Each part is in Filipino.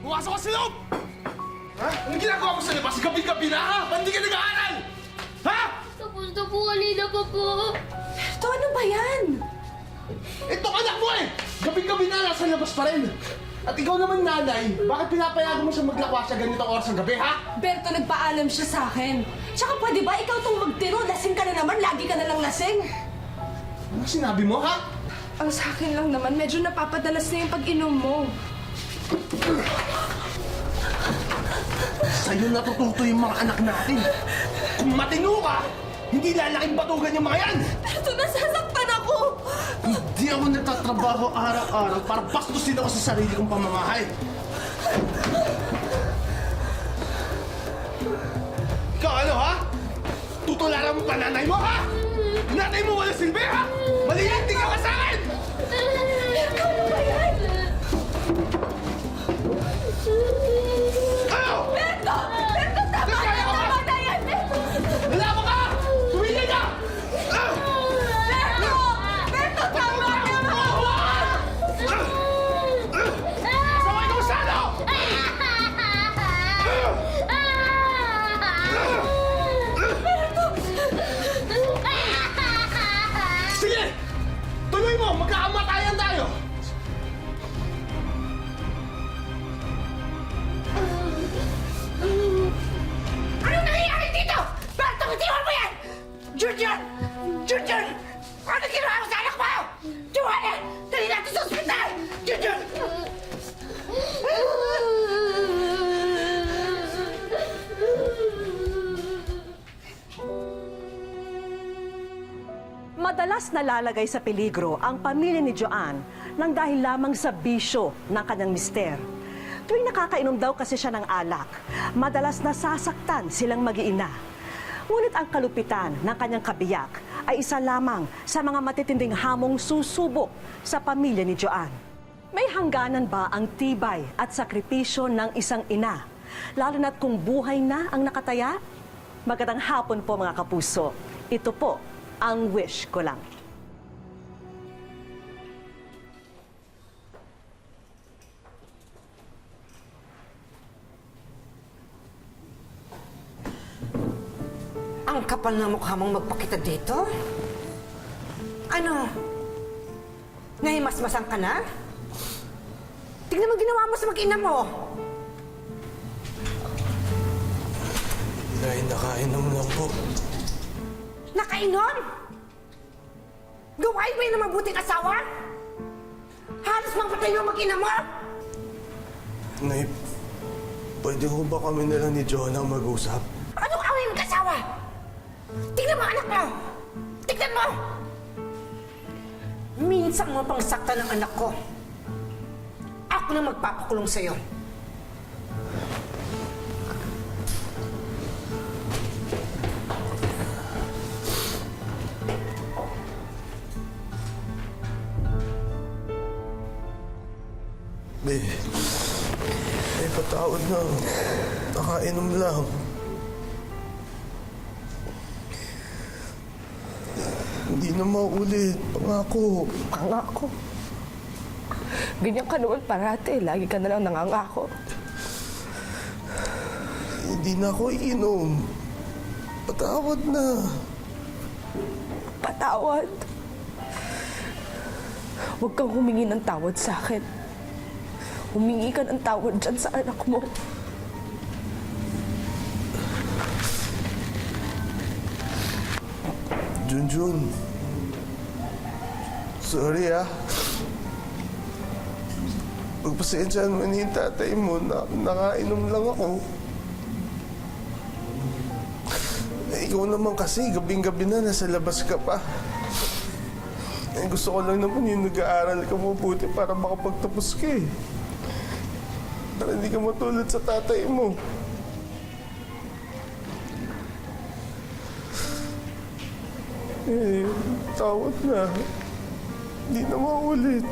Pumasok ka sa loob! Ha? Anong ginagawa mo sa labas? Gabi-gabi na ha? Ba't hindi ka nag-aaral? Ha? Tapos na po, kanina pa po. Berto, ano ba yan? Ito anak mo eh! Gabi-gabi na, nasa labas pa rin. At ikaw naman nanay, bakit pinapayagan mo siya maglakwa sa ganitong oras ng gabi, ha? Berto, nagpaalam siya sa akin. Tsaka pwede ba ikaw tong magtiro? Lasing ka na naman, lagi ka na lang lasing. Ano sinabi mo, ha? Ang sa akin lang naman, medyo napapadalas na yung pag-inom mo. Sa'yo natututo yung mga anak natin. Kung matino ka, hindi lalaking batugan yung mga yan! Berto, nasasaktan ako! Hindi ako nagtatrabaho araw-araw para bastusin ako sa sarili kong pamamahay. Ikaw ano, ha? Tutularan mo pa nanay mo, ha? Nanay mo wala silbi, ha? Malilintig ka sa akin! Berto, ano ba yan? Ano? Berto! Berto, tama na! Tama na yan! Berto! Lalaban ka! Tumigil ka! Ah! Berto! Berto, tama na! Saway ko sa ano? Sige! Tuloy mo! Magkakamatayan tayo! Anong nangyayari dito? Berto, itiwan mo yan! Junior! Junior! Ano ginawa mo sa anak mo? Joanna! Dali natin sa ospital! Junior! Madalas nalalagay sa peligro ang pamilya ni Joanne nang dahil lamang sa bisyo ng kanyang mister. Tuwing nakakainom daw kasi siya ng alak, madalas nasasaktan silang mag-iina. Ngunit ang kalupitan ng kanyang kabiyak ay isa lamang sa mga matitinding hamong susubok sa pamilya ni Joanne. May hangganan ba ang tibay at sakripisyo ng isang ina, lalo na't kung buhay na ang nakataya? Magandang hapon po mga kapuso. Ito po ang wish ko lang. Ang kapal na mukha mong magpakita dito? Ano? Nahimasmasan ka na? Tignan mo ginawa mo sa mag-ina mo. Nay, nakainom lang po. Nakainom? Gawain ba yun ng mabuting asawa? Halos mapatay yung mag-ina mo? Nay, pwede ko ba kami na lang ni Jonah mag-usap? Anong away ng kasawa? Tignan mo anak mo! Tignan mo! Minsan mo pang sakta ng anak ko. Ako na magpapakulong sa'yo. Patawad na. Nakainom lang. Hindi na maulit. Pangako. Pangako. Ganyan ka naman parati. Lagi ka na lang nangangako. Hindi na ako iinom. Patawad na. Patawad. Huwag kang humingi ng tawad sa akin. Humingi ka ng tawad dyan sa anak mo. Junjun. Sorry ah. Pagpasensyahan mo na yung tatay mo, nakainom lang ako. Ikaw naman kasi, gabing-gabi na, nasa labas ka pa. Gusto ko lang naman yung nag-aaral ka mabuti para makapagtapos ka eh. Para hindi ka matulad sa tatay mo. Tawad na. Hindi na maulit.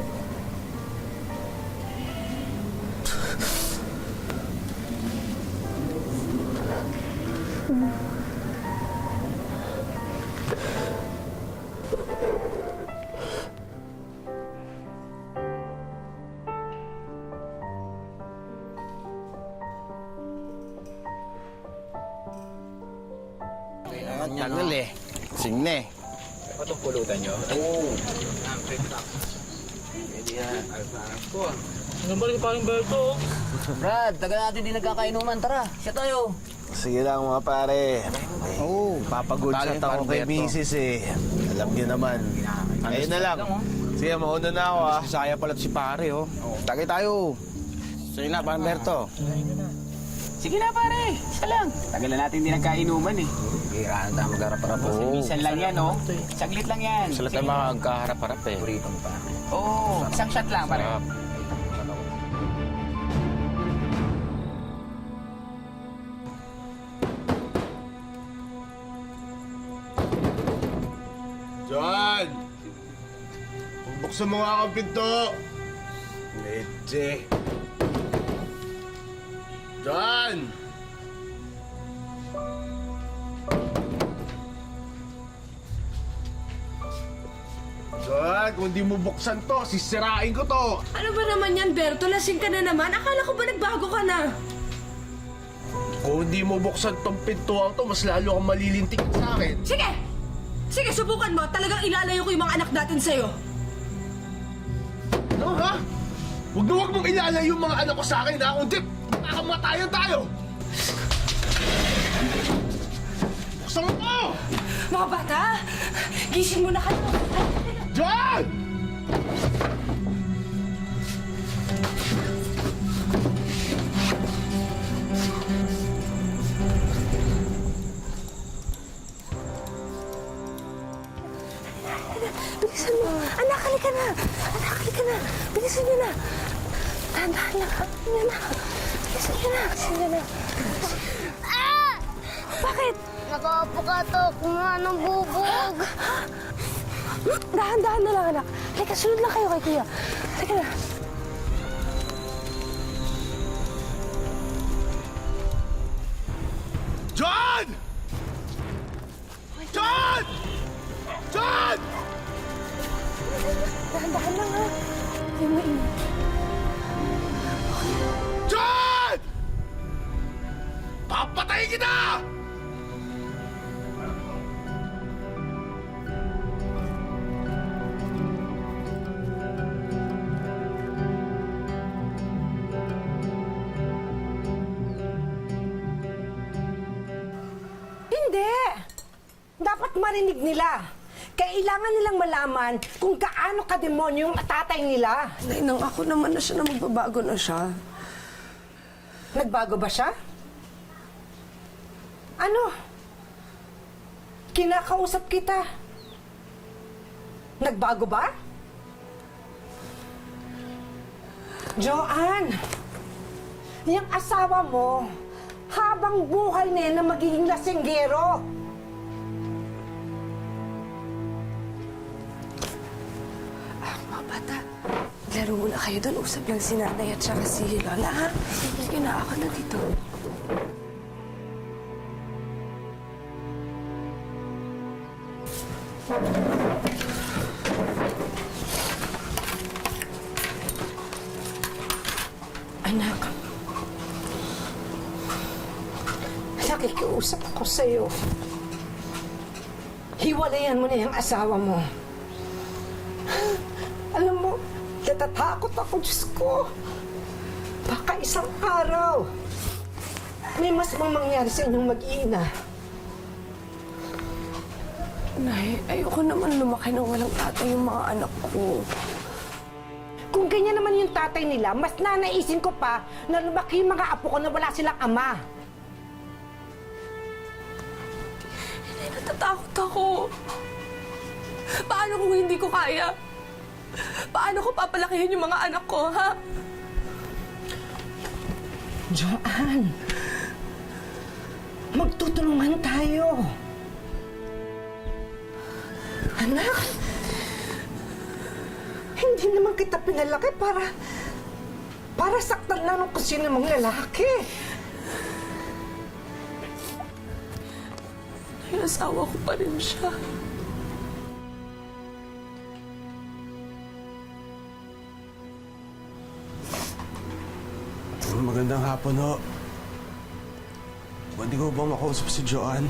Tagal eh. Signe. Itong pulutan nyo? Oo. Pwede yan. Ano ba rin parang Berto? Brad, tagal natin di nagkakainuman. Tara, siya tayo. Sige lang mga pare. Oo, papagood shot ako kay Mrs. eh. Alam niyo naman. Ayun na lang. Sige, mauna na ako ah. Si Saya pala't si pare oh. Tagay tayo. Sige na, parang Berto. Sige na pare, isa lang. Tagal na natin di nagkainuman eh. Bira na tayo magharap-harap. Minsan lang yan, oh. Saglit lang yan. Sila tayo magkaharap-harap eh. Buritong pa. Oo, isang shot lang pare. Sarap. John! Buksan mo nga ang pinto! Leche! John! John, kung di mo buksan to, sisirain ko to! Ano ba naman yan, Berto? Lasing ka na naman? Akala ko ba nagbago ka na? Kung di mo buksan tong pintuan to, mas lalo kang malilintik sa akin. Sige! Sige, subukan mo. Talagang ilalayo ko yung mga anak natin sa'yo. Ano, ha? Huwag mong ilalayo yung mga anak ko sa akin, ha? Kundi, makakamatayan tayo! Buksan mo to! Mga bata, gising mo na kayo. John! Bilisan mo. Anak, halika na. Anak, halika na. Bilisan niyo na. Dahan-dahan lang. Bilisan niyo na. Bilisan niyo na. Bilisan niyo na. Ah! Bakit? Nakapukatok nga ng bubog. Dahan-dahan na lang, anak. Halika, sunod lang kayo kay Kuya. Halika na. John! John! John! Dahan-dahan lang, ha. Hindi mo ingat. John! Papatayin kita! Hindi! Dapat marinig nila. Kailangan nilang malaman kung gaano kademonyo yung tatay nila. Nay, nang ako naman na siya na magbabago na siya. Nagbago ba siya? Ano? Kinakausap kita. Nagbago ba? Joanne, yung asawa mo, habang buhay na yan na magiging lasinggero. Mga bata, laro muna kayo doon. Usap lang si nanay at saka si Lola, ha? Sige na, ako na dito. Anak, nakikiusap ako sa'yo. Hiwalayan mo na yung asawa mo. Alam mo, natatakot ako, Diyos ko. Baka isang araw, may mas mangyari sa inyong mag-iina. Nay, ayoko naman lumaki nang walang tatay yung mga anak ko. Kung ganyan naman yung tatay nila, mas nanaisin ko pa na lumaki yung mga apo ko na wala silang ama. Nay, natatakot ako. Paano kung hindi ko kaya? Paano ko papalakihin yung mga anak ko, ha? Joanne, magtutulungan tayo. Anak, hindi naman kita pinalaki para saktan lang ng kusina mong lalaki. Nay, asawa ko pa rin siya. Magandang hapon, ho. Pwede ko ba makausap si Joanne?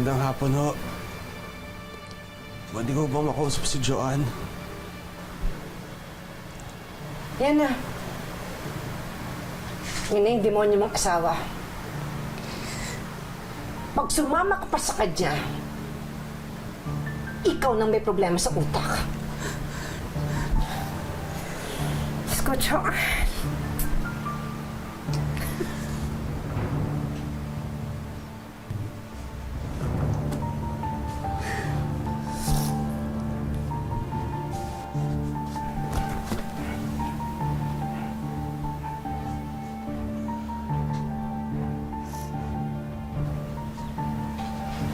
Magandang hapon ho. Pwede ko ba makausap si Joanne? Yan na. Yun na yung demonyo mong asawa. Pag sumama ka pa sa kanya, ikaw nang may problema sa utak. Diyos ko, Joanne.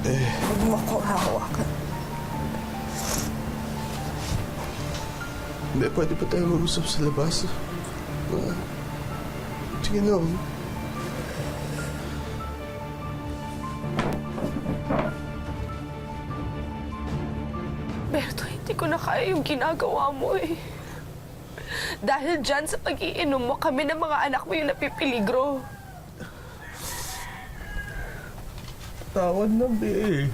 Huwag mo ako hahawakan. Hindi, pwede pa tayo mag-usap sa labas. Sige na. Berto, hindi ko na kaya yung ginagawa mo eh. Dahil dyan sa pag-iinom mo, kami ng mga anak mo yung napipiligro. Tawad na, be.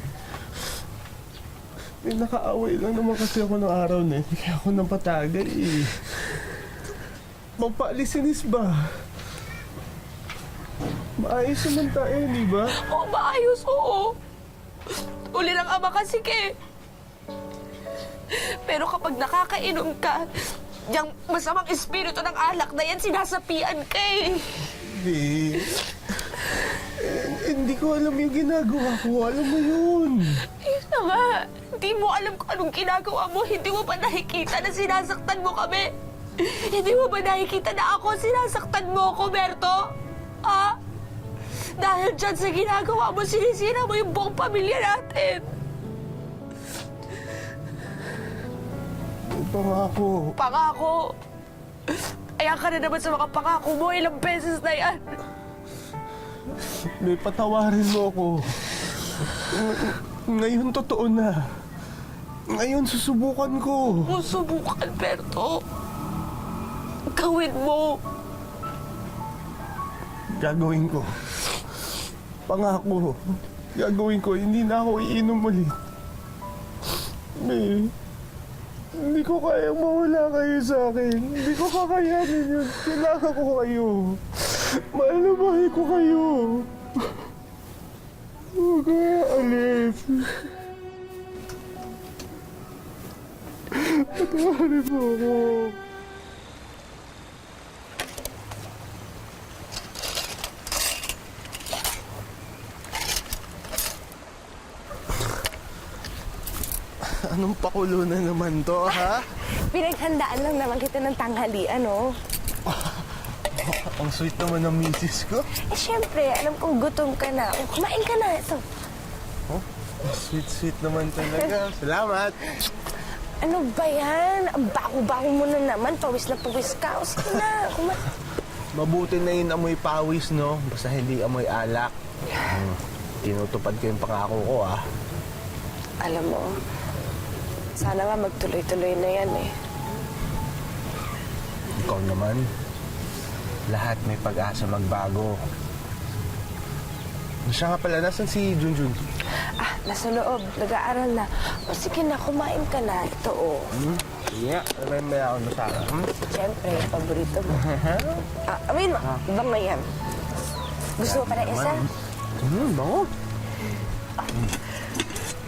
May nakaaway lang naman kasi ako ng araw na hindi kaya ako nang patagay eh. Magpaalissinis ba? Maayos naman tayo, di ba? Oo, maayos, oo. Uli ng ama kasi ke. Pero kapag nakakainom ka, yung masamang espiritu ng alak na yan, sinasapian ka eh. Be, hindi ko alam yung ginagawa ko. Alam mo yun. Yun na nga. Hindi mo alam kung anong ginagawa mo. Hindi mo ba nakikita na sinasaktan mo kami? Hindi mo ba nakikita na ako sinasaktan mo ako, Berto? Ha? Dahil dyan sa ginagawa mo, sinisira mo yung buong pamilya natin. Pangako. Pangako. Ayan ka na naman sa mga pangako mo. Ilang beses na yan. May patawarin mo ako. Ngayon totoo na. Ngayon susubukan ko. Subukan, Berto. Gawin mo. Gagawin ko. Pangako. Gagawin ko. Hindi na ako iinom ulit. May, hindi ko kaya mawala kayo sa akin. Hindi ko kakayanin yun. Kailangan ko kayo. Mahal na mahal ko kayo. Huwag kaya alis. Patawarin mo ako. Anong pakulo na naman to, ha? Pinaghandaan lang naman kita ng tanghalian, oh. Ang sweet naman ng misis ko. Eh, syempre, alam kong gutom ka na. Oh, kumain ka na. Ito. Oh, sweet naman talaga. Salamat. Ano ba yan? Ang bako-bako mo na naman. Pawis na pawis ka. O, sige na. Mabuti na yun amoy pawis, no? Basta hindi amoy alak. Tinutupad ko yung pangako ko, ah. Alam mo, sana nga magtuloy-tuloy na yan, eh. Ikaw naman. Lahat may pag-asa magbago. Siya nga pala, nasan si Junjun? Ah, nasa loob. Nag-aaral na. O, sige na. Kumain ka na. Ito, oh. Yeah, may ako na sa akin. Siyempre, paborito mo. Amin mo. Ibang na yan. Gusto mo pa na isa? Bango.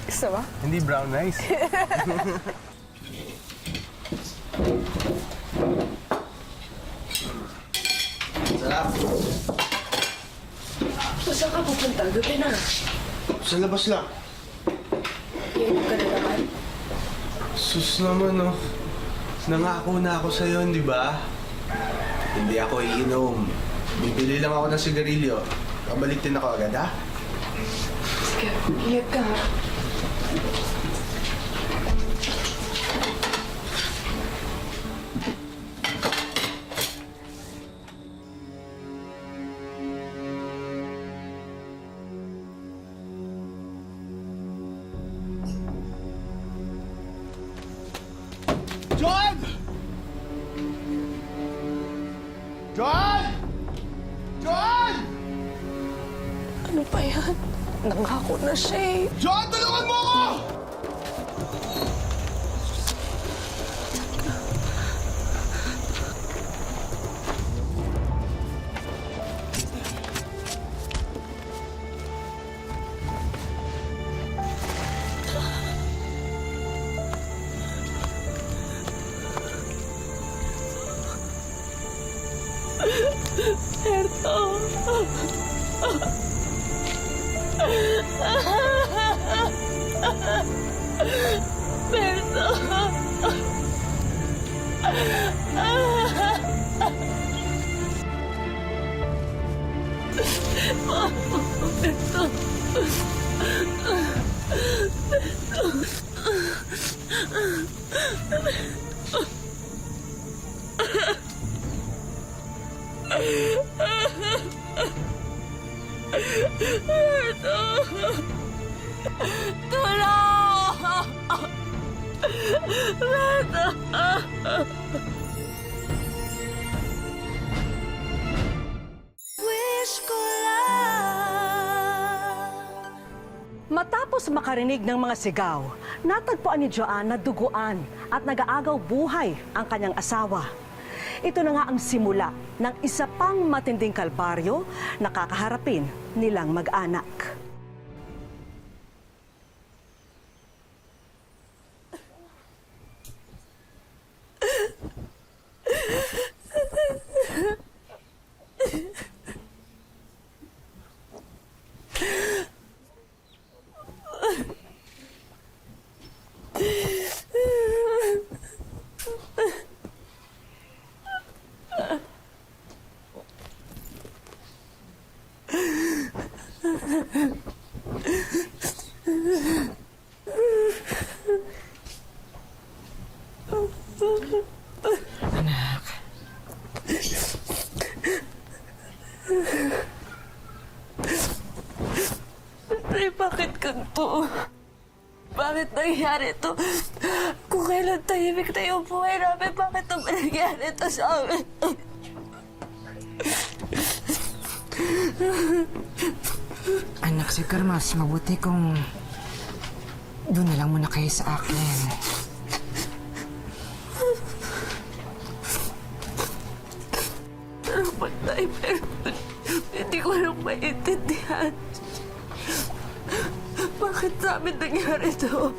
Gusto mo? Hindi brown rice. Sarap. Saan ka pupunta? Gabi na. Sa labas lang. Iinom ka na naman. Sus naman, oh. Nangako na ako sa'yo, di ba? Hindi ako iinom. Bibili lang ako ng sigarilyo. Kabalik din ako agad, ha? Sige, ingat ka, ha? John! John! John! Ano ba yan? Nangako na siya eh. John, tulungan mo ako! Matapos makarinig ng mga sigaw, natagpuan ni Joanne na duguan at nag-aagaw buhay ang kanyang asawa. Ito na nga ang simula ng isa pang matinding kalbaryo na kakaharapin nilang mag-anak. Nay, bakit ganito? Bakit nangyari ito? Kung kailan tahimik na yung buhay namin, bakit ito nangyari ito sa amin? Anak, siguro mas mabuti kung doon na lang muna kayo sa akin. Salamat, Nay, pero hindi ko lang maintindihan. Bakit sa amin nangyari ito?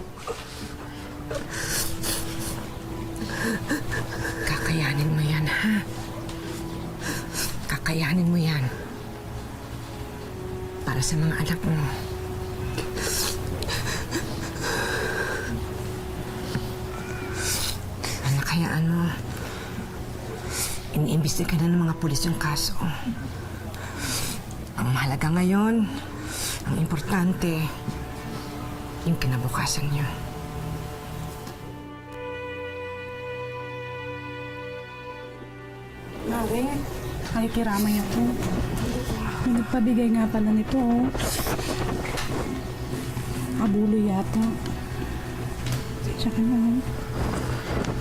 Kakayanin mo yan, ha? Kakayanin mo yan. Para sa mga anak mo. Anak, hayaan mo. Iniimbestiga na ng mga pulis yung kaso. Ang mahalaga ngayon, ang importante, yung kinabukasan niyo. Mare, nakikiramay ako. May nagpabigay nga pala nito, oh. Abulo yata. Tsaka na.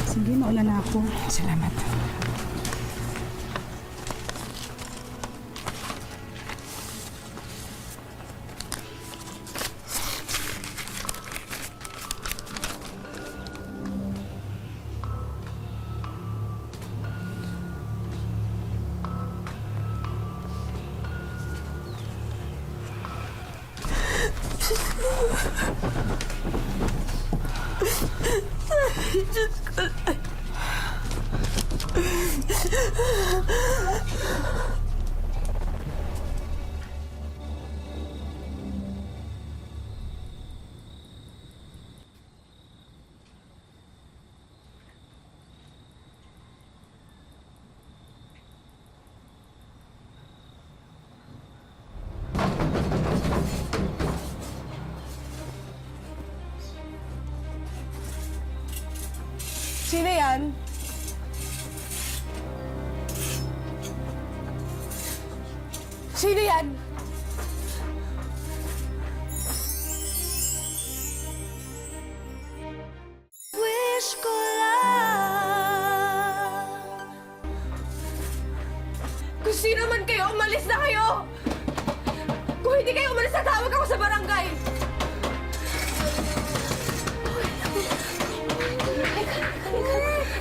Sige, nauna na ako. Salamat. Sino yan? Sino yan? Wish ko lang. Kung sino man kayo, umalis na kayo! Kung hindi kayo umalis, tatawag ako sa barangay!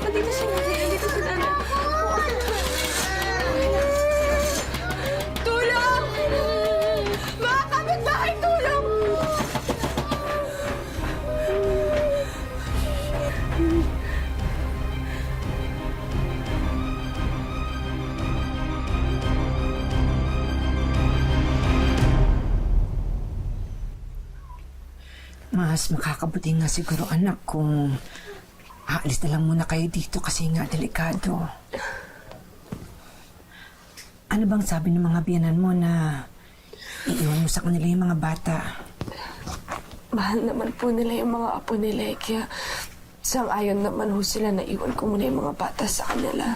Nandito si Nanay. Nandito si Nanay. Tulong! Mga kapitbahay, tulong! Mas makakabuti nga siguro, anak, kung aalis na lang muna kayo dito kasi nga delikado. Ano bang sabi ng mga biyanan mo na iiwan mo sa kanila yung mga bata? Mahal naman po nila yung mga apo nila eh, kaya sang-ayon naman ho sila na iwan ko muna yung mga bata sa kanila.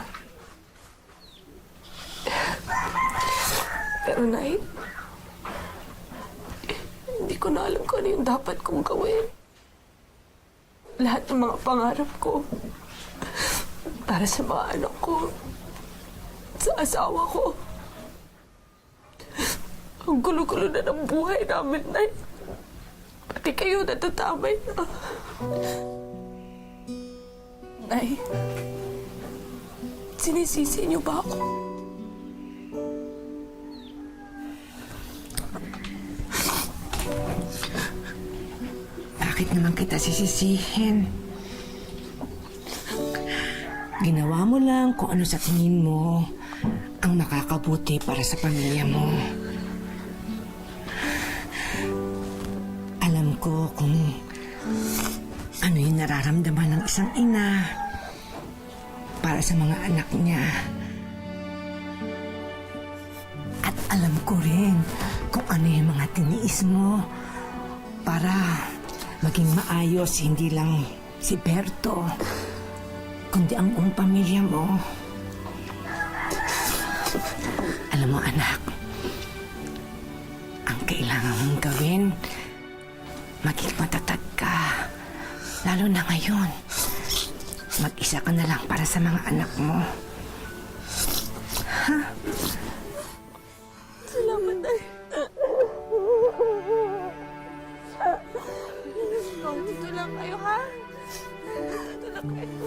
Pero Nay, hindi ko na alam kung ano yung dapat kong gawin. Lahat ng mga pangarap ko para sa mga anak ko, sa asawa ko. Ang gulo-gulo na ng buhay namin, Nay. Pati kayo natatamay na. Nay, sinisisi niyo ba ako? Bakit naman kita sisisihin? Ginawa mo lang kung ano sa tingin mo ang makakabuti para sa pamilya mo. Alam ko kung ano yung nararamdaman ng isang ina para sa mga anak niya. At alam ko rin kung ano yung mga tiniis mo para maging maayos, hindi lang si Berto, kundi ang buong pamilya mo. Alam mo, anak, ang kailangan mong gawin, maging matatag ka. Lalo na ngayon, mag-isa ka na lang para sa mga anak mo. Ha? Salamat, Nay. Dito lang kayo, ha? Dito lang kayo.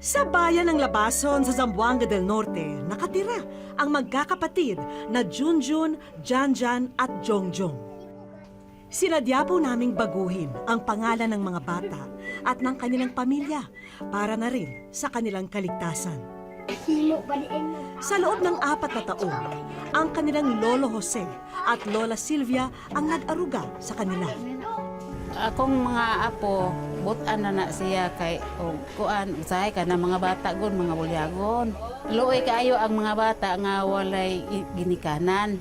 Sa bayan ng Labason sa Zamboanga del Norte, nakatira ang magkakapatid na Junjun, Janjan at Jongjong. Sinadya po naming baguhin ang pangalan ng mga bata at ng kanilang pamilya para na rin sa kanilang kaligtasan. Sa loob ng 4 na taon, ang kanilang Lolo Jose at Lola Silvia ang nag-aruga sa kanila. Akong mga apo, butan na siya kay kuan usahay ka na mga bata gon, mga bulyagon. Luoy kaayo ang mga bata nga walay ginikanan.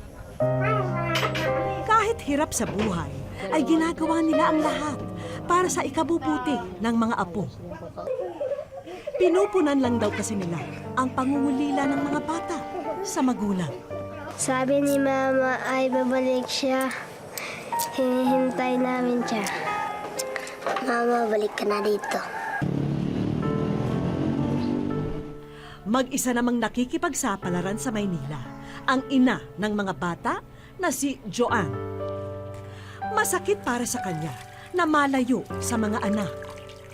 Kahit hirap sa buhay, ay ginagawa nila ang lahat para sa ikabubuti ng mga apo. Pinupunan lang daw kasi nila ang pangungulila ng mga bata sa magulang. Sabi ni Mama ay babalik siya. Hinihintay namin siya. Mama, balik ka na dito. Mag-isa namang nakikipagsapalaran sa Maynila ang ina ng mga bata na si Joan. Masakit para sa kanya na malayo sa mga anak.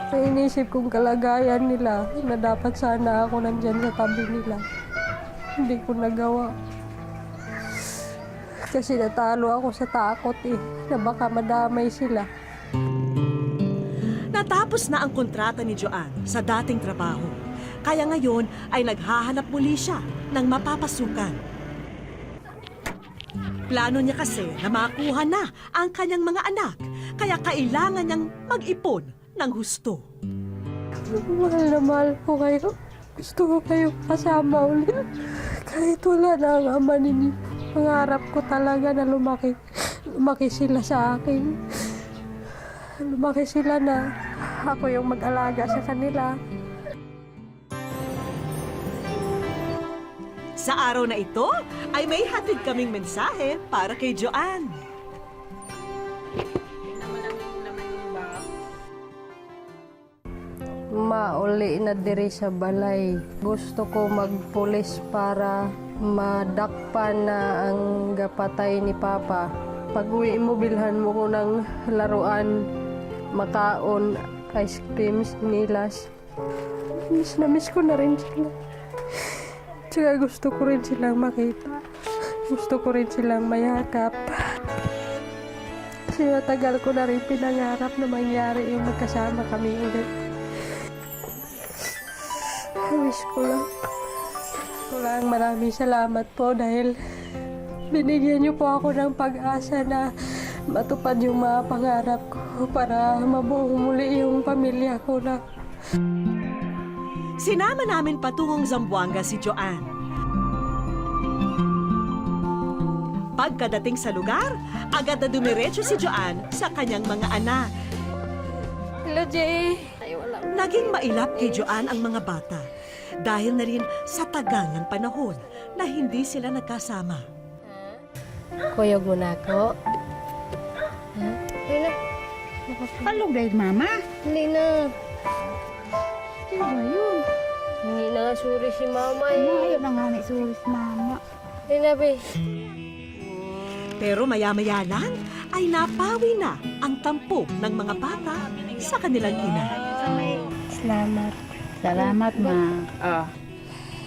Inisip kong kalagayan nila na dapat sana ako nandyan sa tabi nila. Hindi ko nagawa. Kasi natalo ako sa takot na baka madamay sila. Natapos na ang kontrata ni Joan sa dating trabaho. Kaya ngayon ay naghahanap muli siya ng mapapasukan. Plano niya kasi na makuha na ang kanyang mga anak. Kaya kailangan niyang mag-ipon ng husto. Mahal na mahal ko kayo. Gusto ko kayo kasama ulit. Kahit wala na ang ama ninyo. Pangarap ko talaga na lumaki sila sa akin. Lumaki sila na ako yung mag-alaga sa kanila. Sa araw na ito ay may hatid kaming mensahe para kay Joan. mauli na diri sa balay. Gusto ko magpulis para madakpan na ang gapatay ni Papa. Pag uwi mo, bilhan mo ko ng laruan, makaon, ice cream, nilas. Miss na miss ko na rin sila. Tsaka gusto ko rin silang makita. Gusto ko rin silang mayakap. Kasi matagal ko na rin pinangarap na mangyari yung magkasama kami ulit. Wish ko lang maraming salamat po dahil binigyan niyo po ako ng pag-asa na matupad yung mga pangarap ko para mabuo muli yung pamilya ko na. Sinama namin patungong Zamboanga si Joanne. Pagkadating sa lugar, agad na dumiretso si Joanne sa kanyang mga anak. Hello, Jay. Naging mailap kay Joanne ang mga bata dahil na rin sa tagal ng panahon na hindi sila nagkasama. Kuyog mo na ako. Palong dahil mama. Hindi na. Ano ba yun? Hindi na nga suri si Mama eh. Ayaw na nga ni Suris mama. Hindi na, be. Pero maya-maya lang ay napawi na ang tampo ng mga bata sa kanilang ina. Salamat. Salamat, ma.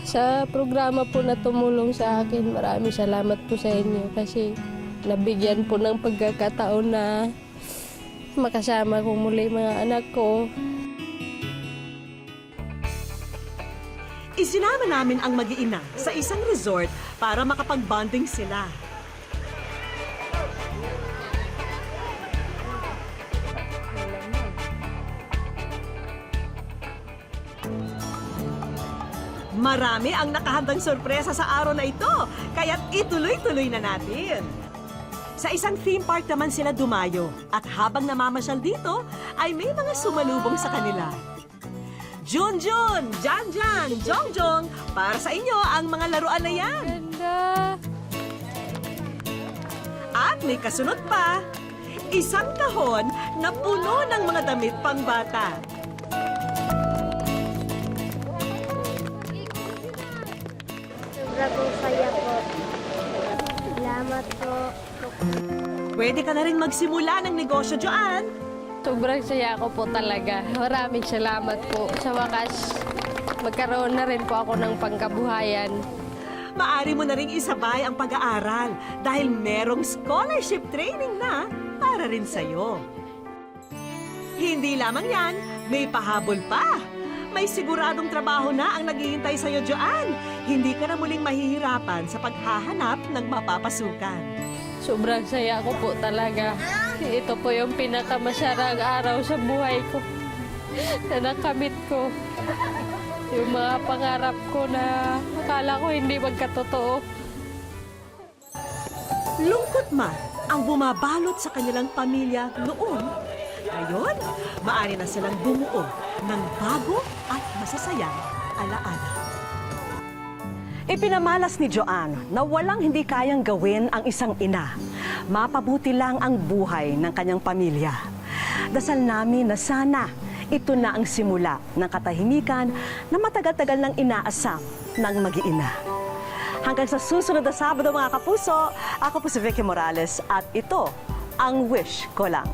Sa programa po na tumulong sa akin, maraming salamat po sa inyo kasi nabigyan po ng pagkakataon na makasama ko muli mga anak ko. Isinama namin ang mag-iina sa isang resort para makapag-bonding sila. Marami ang nakahandang sorpresa sa araw na ito, kaya't ituloy-tuloy na natin. Sa isang theme park naman sila dumayo at habang namamasyal dito ay may mga sumalubong sa kanila. Junjun, Janjan, Jongjong, para sa inyo ang mga laruan na yan. Ganda! At may kasunod pa, isang kahon na puno ng mga damit pangbata. Sobrang saya po. Salamat po. Pwede ka na rin magsimula ng negosyo, Joanne. Sobrang saya ko po talaga. Maraming salamat po. Sa wakas, magkaroon na rin po ako ng pangkabuhayan. Maari mo na ring isabay ang pag-aaral dahil merong scholarship training na para rin sa'yo. Hindi lamang yan, may pahabol pa. May siguradong trabaho na ang naghihintay sa'yo, Joanne. Hindi ka na muling mahihirapan sa paghahanap ng mapapasukan. Sobrang saya ko po talaga. Ito po yung pinakamasarang araw sa buhay ko na nakamit ko. Yung mga pangarap ko na akala ko hindi magkatotoo. Lungkot man ang bumabalot sa kanilang pamilya noon. Ngayon, maaari na silang bumuo ng bago at masasayang alaala. Ipinamalas ni Joanne na walang hindi kayang gawin ang isang ina. Mapabuti lang ang buhay ng kanyang pamilya. Dasal namin na sana ito na ang simula ng katahimikan na matagal-tagal nang inaasam ng mag-iina. Hanggang sa susunod na Sabado mga kapuso, ako po si Vicky Morales at ito ang Wish Ko Lang.